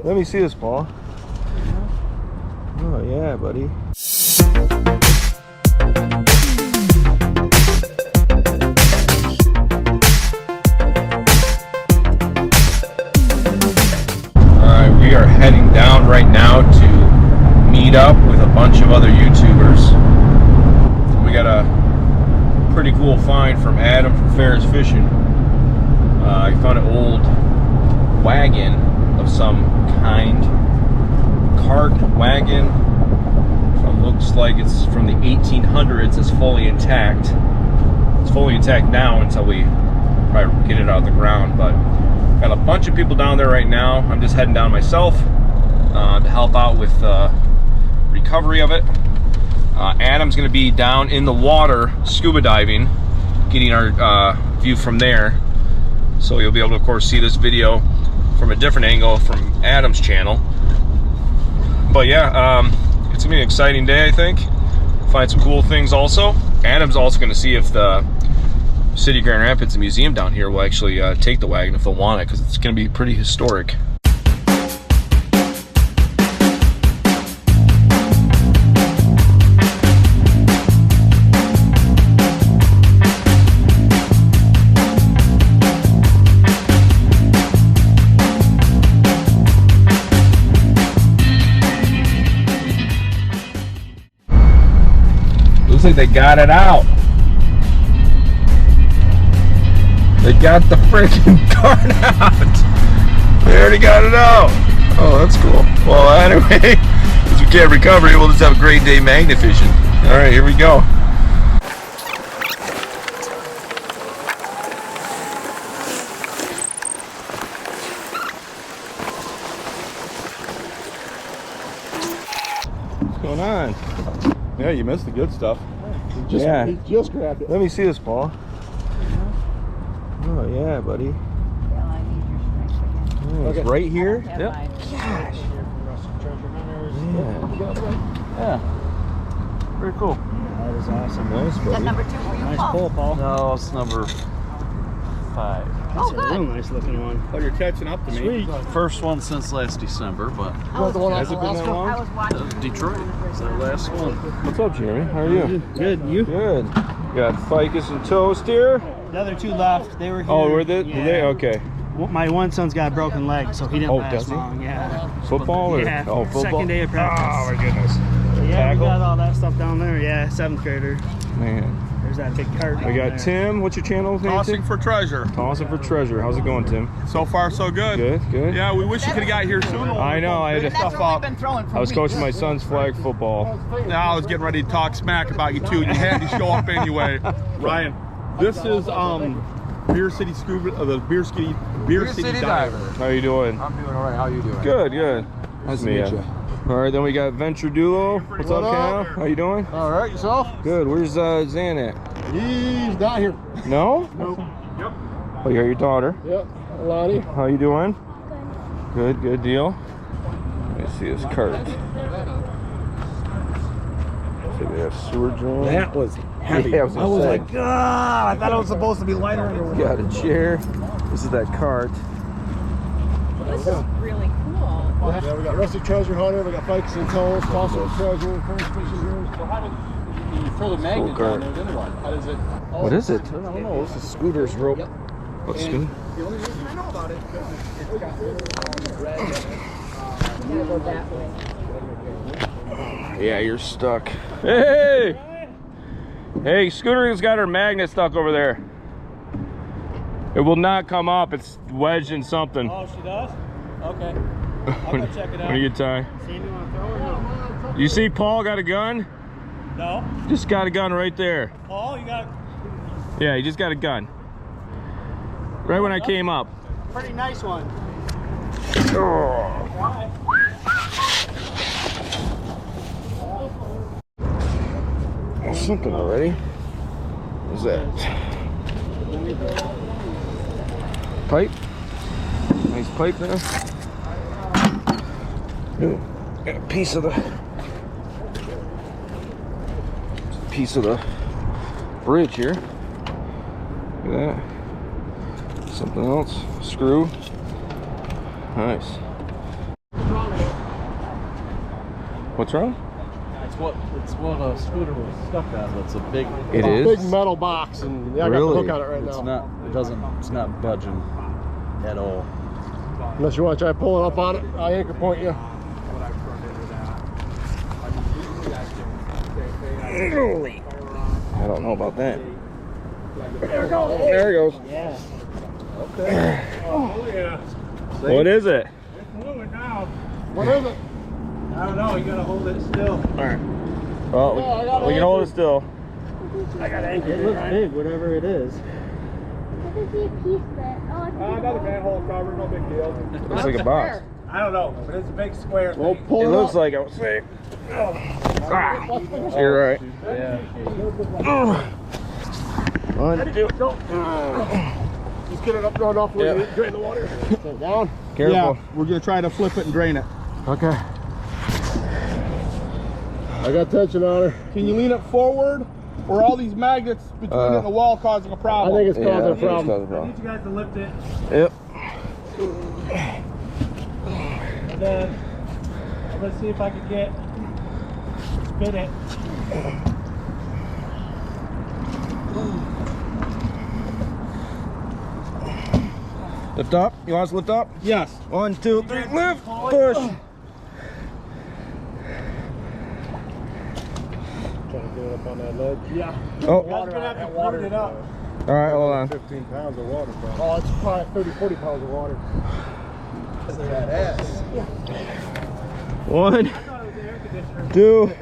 Let me see this, Paul. Oh yeah, buddy. Alright, we are heading down right now to meet up with a bunch of other YouTubers. We got a pretty cool find from Adam from Ferris Fishing. He found an old wagon of some kind. Cart wagon. Looks like it's from the 1800s. It's fully intact. It's fully intact now until we probably get it out of the ground. But got a bunch of people down there right now. I'm just heading down myself to help out with recovery of it. Adam's going to be down in the water scuba diving, getting our view from there. So you'll be able to, of course, see this video from a different angle from Adam's channel. But yeah, it's gonna be an exciting day, I think. Find some cool things also. Adam's also gonna see if the City of Grand Rapids Museum down here will actually take the wagon if they'll want it, because it's gonna be pretty historic. Looks like they got it out. They got the freaking cart out. They already got it out. Oh, that's cool. Well, anyway, since we can't recover it, we'll just have a great day magnet fishing. All right, here we go. What's going on? Yeah, you missed the good stuff. He just grabbed it. Let me see this, Paul. Oh yeah, buddy. Yeah, I need your strength again. Oh, it's right here. Yep. Gosh. Rustic Treasure hunters. Yeah. Very cool. That is awesome. Nice, Is that buddy. number 2 for you, Nice Paul? pull, Paul. No, it's number 5. That's Oh, a good. real nice looking one. Oh, you're catching up to me. Sweet. First one since last December, but I was, Has it been that I long? was watching. Detroit is our last one. What's up, Jeremy? How are you? Good. You? Good. Got ficus and toast here. The other two left. They were here. Oh, were they? Yeah. They? Okay. Well, my one son's got a broken leg, so he didn't Oh, last does he? long. Yeah. Football or? Yeah. Oh, football. Second day of practice. Oh my goodness. So, yeah, Tackle? we got all that stuff down there. Yeah, 7th grader. Man. There's that big cart. We down got there. Tim. What's your channel? Tossing for treasure. Tossing for treasure. How's it going, Tim? So far, so good. Good. Good. Yeah, we wish you could have got here sooner. I know. I had That's to, what we've been throwing for I was weeks. coaching my son's flag football. Now I was getting ready to talk smack about you too. You had to show up anyway. Ryan, this is Beer City Scuba, the Beer City Diver. How you doing? I'm doing all right. How you doing? Good. Good. Nice to meet you. All right. Then we got Venture Dulo. What's up, Cal? How you doing? All right, yourself? Good. Where's Zan at? He's not here. No? Nope. Yep. Oh, you're your daughter. Yep. Lonnie. How you doing? Good. Good deal. Let me see this cart. So we have sewer drain. That was heavy. Yeah, I was like, God, I thought it was supposed to be lighter. got a chair. This is that cart. This is really cool. Yeah, we got Rustic Treasure hunter. We got ficus and toast. Tossing treasure. Ferris fishing here. So how did you throw the magnet cart. down there? Then what? How does it? What is it? I don't know. This is Scooter's rope. What's good? The only reason I know about it is because it's got red. You gotta go that way. Yeah, you're stuck. Hey! Hey, Scooter's got her magnet stuck over there. It will not come up. It's wedged in something. Oh, she does? Okay. I'll go check it out. When you get time. See if you want to throw it or no? You see Paul got a gun? No? Just got a gun right there. Paul, you got Yeah, he just got a gun. Right when I came up. a pretty nice one. Something already. What's that? Pipe. Nice pipe there. Ooh, got a piece of the bridge here. Look at that. Something else. Screw. Nice. What's wrong? It's what a scooter was stuck on. That's a big. It a is? big metal box, and I got the hook on it right It's now. not. It doesn't. It's not budging at all. Unless you want to try pulling up on it, I anchor point you. I don't know about that. There it goes. There it goes. Yeah. Okay. Oh, yeah. What is it? It's moving now. What is it? I don't know. You gotta hold it still. Alright. Well, we can hold it still. I got anchor. It looks big, whatever it is. Another manhole cover. No big deal. Looks like a box. I don't know, but it's a big square Well, thing. pull It it looks up. like I was saying. You're right. Yeah. One, two. Just get it up going off where you drain the water. Sit down. Careful. Yeah, we're gonna try to flip it and drain it. Okay. I got tension on her. Can you lean it forward, or all these magnets between it and the wall causing a I problem? think it's causing a it's problem. causing a I problem. need you guys to lift it, Yep. and then I'm gonna see if I can spin it. Lift up. You want us to lift up? Yes. 1, 2, 3. Lift. Push. Trying to get it up on that ledge. Yeah. Oh. You guys are gonna have to put it up. All right. Hold on. 15 pounds of water. Oh, it's probably 30, 40 pounds of water. 1, I thought it was the air conditioner. 2,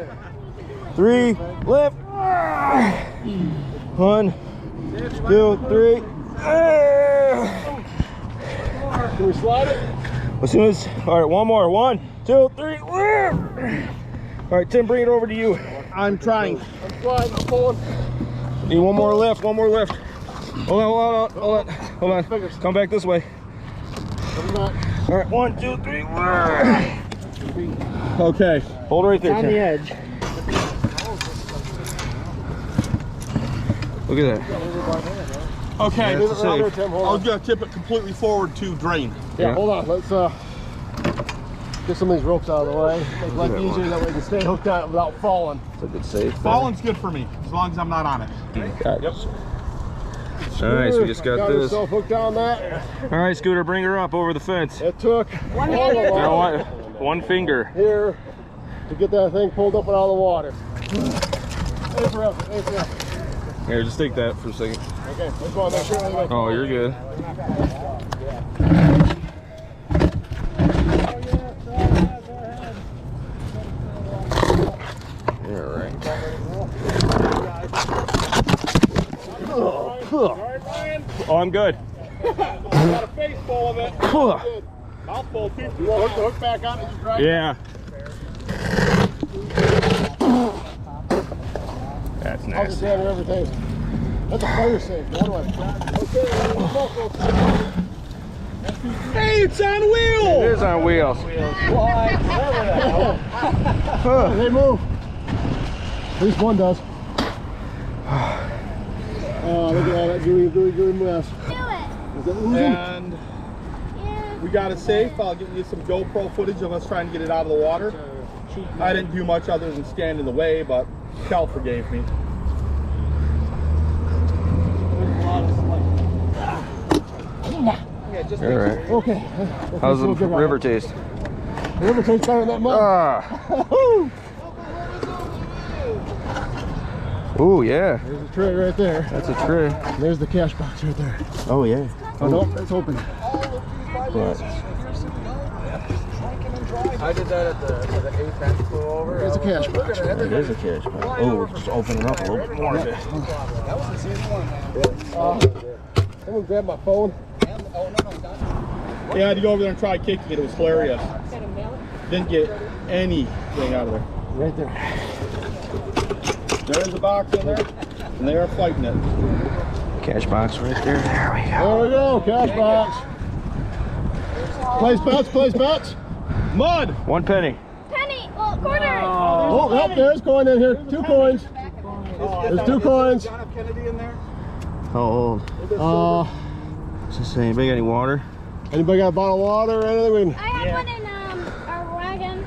3. Lift. 1, 2, 3. Can we slide it? As soon as. All right. One more. 1, 2, 3. Lift. All right, Tim. Bring it over to you. I'm trying. I'm sliding, I'm pulling. Need one more lift. One more lift. Hold on. Hold on. Hold on. Come back this way. I'm not. All right. 1, 2, 3. Okay. Hold right there, On the Tim. edge. Look at that. Okay. Leave it That's around there, safe. Tim. I Hold was on. gonna tip it completely forward to drain. Yeah, Yeah. hold on. Let's get some of these ropes out of the way. Make life easier, that way we can stay hooked on it without falling. It's a good safe. Falling's good for me, as long as I'm not on it. Yep. All right, so we just got this. yourself hooked on that. All right, Scooter, bring her up over the fence. It took all You of know us what? One finger. here to get that thing pulled up and out of the water. Hey, forever, hey, forever. Here, just take that for a second. Okay, let's go on that shit. Oh, you're good. You're all right. Oh, I'm good. Got a face full of it. Mouthful too. You want to hook the hook back on and just drag it? Yeah. That's I'll just nasty. grab everything. That's a fire safe. What do I? Okay, Hey, it's on wheels! It is on wheels. they move. At least one does. Oh, look at all that gooey mess. Is it oozing? And we got it safe. I'll give you some GoPro footage of us trying to get it out of the water. I didn't do much other than stand in the way, but Cal forgave me. All right. Okay. How's the river taste? The river tastes better than that mud. Ah. Ooh, yeah. There's a tray right there. That's a tray. And there's the cash box right there. Oh, yeah. Oh, no, it's open. What? I did that at the 8 flew over. There's a cash box. Right It there. is a cash box. Oh, we're just opening up a little bit more of it. Someone grab my phone. Yeah, I had to go over there and try kicking it. It was hilarious. Didn't get anything out of there. Right there. There's a box in there, and they are fighting it. Cash box right there. There we go. There we go, cash box. Place bets. Mud! 1 penny. Penny, well, quarter. Oh, yep, there's coin in here. 2 coins. There's 2 coins. John F. Kennedy in there? How old? What's this saying? Anybody got any water? Anybody got a bottle of water or anything? I have one in our wagon.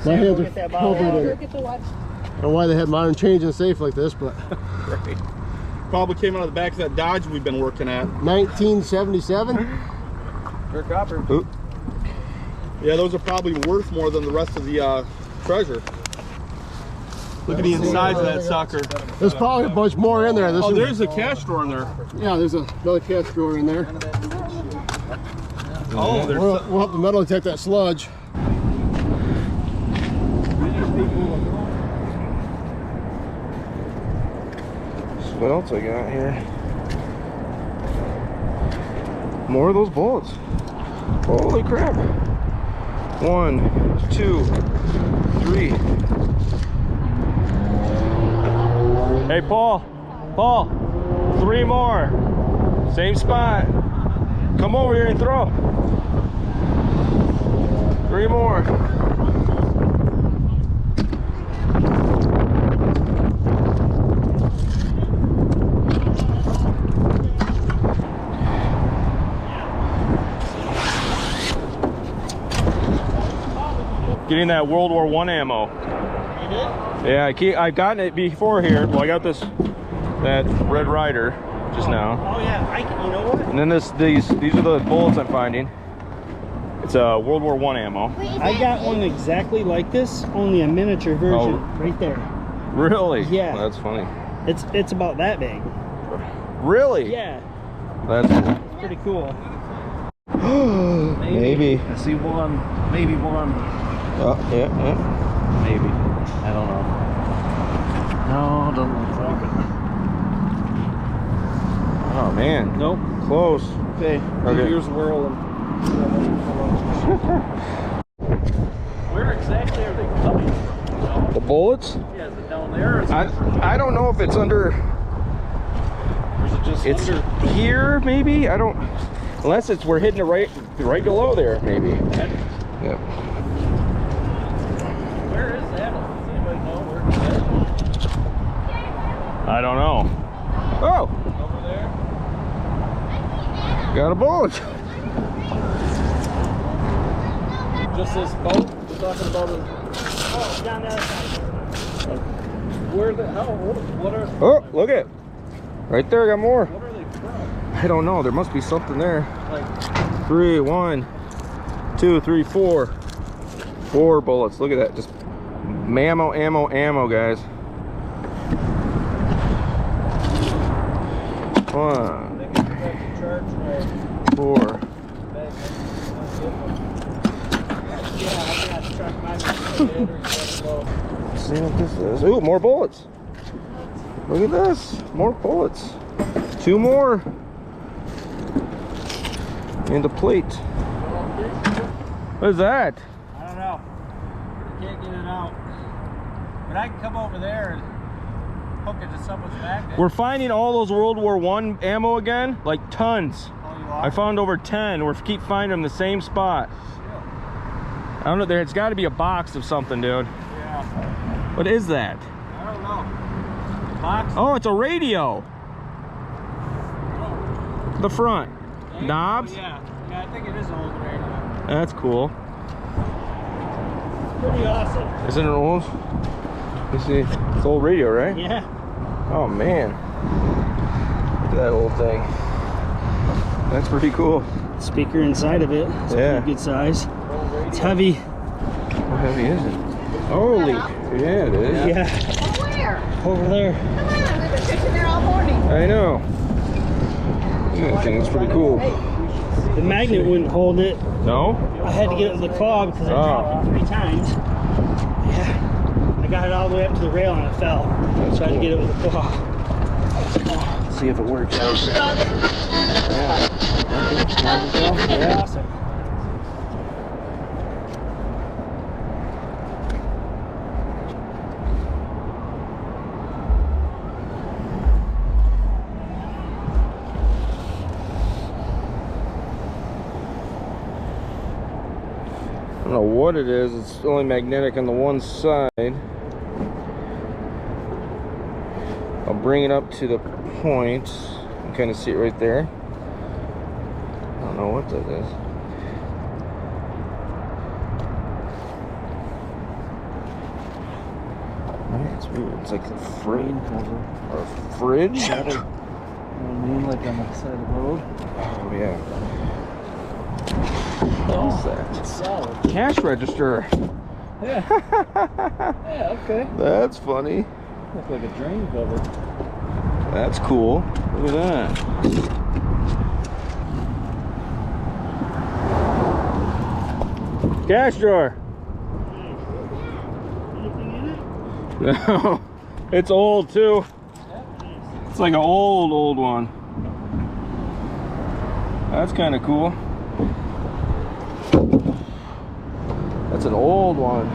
My hands Go are get that bottle. covered in it. Get the watch. I don't know why they had modern change in a safe like this, but Right. Probably came out of the back of that Dodge we've been working at. 1977. Your copper. Oop. Yeah, those are probably worth more than the rest of the treasure. Look at the insides of that sucker. There's probably a bunch more in there. This Oh, is- there's a cash drawer in there. Yeah, there's another cash drawer in there. Oh, there's. We'll have to metal detect that sludge. What else I got here? More of those bullets. Holy crap. 1, 2, 3. Hey, Paul. Paul. 3 more. Same spot. Come over here and throw. 3 more. Getting that World War I ammo. You did? Yeah, I've gotten it before here. Well, I got that Red Ryder just now. Oh yeah, you know what? And then these are the bullets I'm finding. It's a World War I ammo. I got one exactly like this, only a miniature version, right there. Really? Yeah. Well, that's funny. It's about that big. Really? Yeah, That's cool. it's pretty cool. Maybe. I see one, maybe one, Oh, yeah. maybe. I don't know. No, doesn't look like it. Oh man. Nope. Close. Okay. Okay. Here's the world. Where exactly are they coming from? You know? The bullets? Yeah, is it down there? Or is it I don't know if it's under. or is it just It's under? here, maybe. I don't. Unless we're hitting it right below there, maybe. Yep. Where is that? Does anybody know where it's at? I don't know. Oh, Over there? got a bullet. Just this boat? We're talking about it. Oh, down the other side. Where the hell? What are? Oh, look it. Right there, I got more. What are they from? I don't know. There must be something there. Like 3, 1, 2, 3, 4. 4 bullets. Look at that. Just ammo, guys. 1, they can back to charge right 4. back. Yeah, I got to track my Let's see what this is. Ooh, more bullets. Look at this. More bullets. 2 more. And a plate. What is that? I don't know. I can't get it out. But I can come over there and hook it to someone's magnet. We're finding all those World War I ammo again, like tons. Oh, you are? I found over 10. We keep finding them in the same spot. I don't know. There's got to be a box of something, dude. Yeah. What is that? I don't know. Box? Oh, it's a radio. The front. Knobs? Oh, yeah. Yeah, I think it is an old radio. That's cool. Pretty awesome. Isn't it old? You see, it's old radio, right? Yeah. Oh man, look at that old thing. That's pretty cool. Speaker inside of it. It's Yeah. pretty good size. It's heavy. How heavy is it? Holy, yeah, it is. Yeah. Where? Over there. Come on, we've been fishing there all morning. I know. Yeah, I think it's pretty cool. The magnet wouldn't hold it. No? I had to get it with the claw because I dropped it 3 times. Yeah. I got it all the way up to the rail and it fell. So I had to get it with the claw. Let's see if it works. Yeah. Awesome. I don't know what it is. It's only magnetic on the one side. I'll bring it up to the point. You can kind of see it right there. I don't know what that is. It's weird. It's like a frame cover or a fridge. You know what I mean? Like on the side of the road. Oh yeah. What's that? It's solid. Cash register. Yeah. Yeah, okay. That's funny. Looks like a drain cover. That's cool. Look at that. Cash drawer. Anything in it? No, it's old too. It's like an old one. That's kind of cool. That's an old one.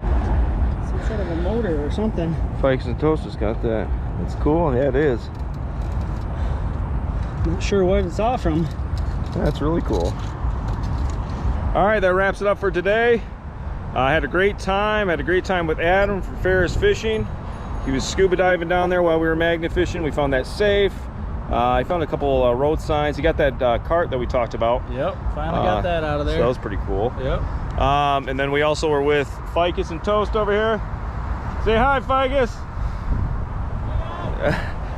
Some sort of a motor or something. Fikes and Toasters got that. That's cool. Yeah, it is. Not sure what it's all from. That's really cool. All right, that wraps it up for today. I had a great time. Had a great time with Adam from Ferris Fishing. He was scuba diving down there while we were magnet fishing. We found that safe. I found a couple road signs. He got that cart that we talked about. Yep, finally got that out of there. So that was pretty cool. Yep. And then we also were with Ficus and Toast over here. Say hi, Ficus.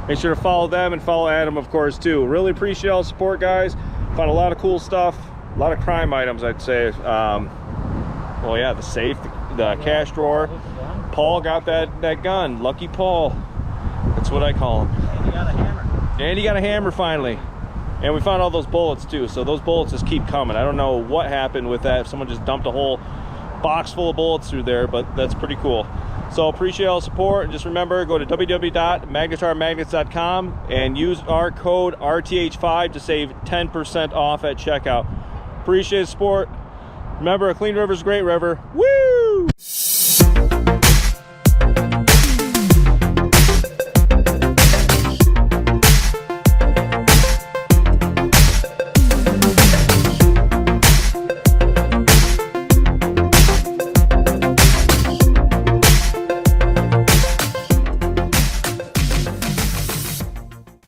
Make sure to follow them and follow Adam, of course, too. Really appreciate all the support, guys. Found a lot of cool stuff. A lot of crime items, I'd say. Well, yeah, the safe, the cash drawer. Paul got that gun. Lucky Paul. That's what I call him. And you got a hammer. And he got a hammer finally. And we found all those bullets too. So those bullets just keep coming. I don't know what happened with that. If someone just dumped a whole box full of bullets through there, but that's pretty cool. So appreciate all the support. And just remember, go to www.magnetarmagnets.com and use our code RTH5 to save 10% off at checkout. Appreciate the support. Remember, a clean river is a great river. Woo!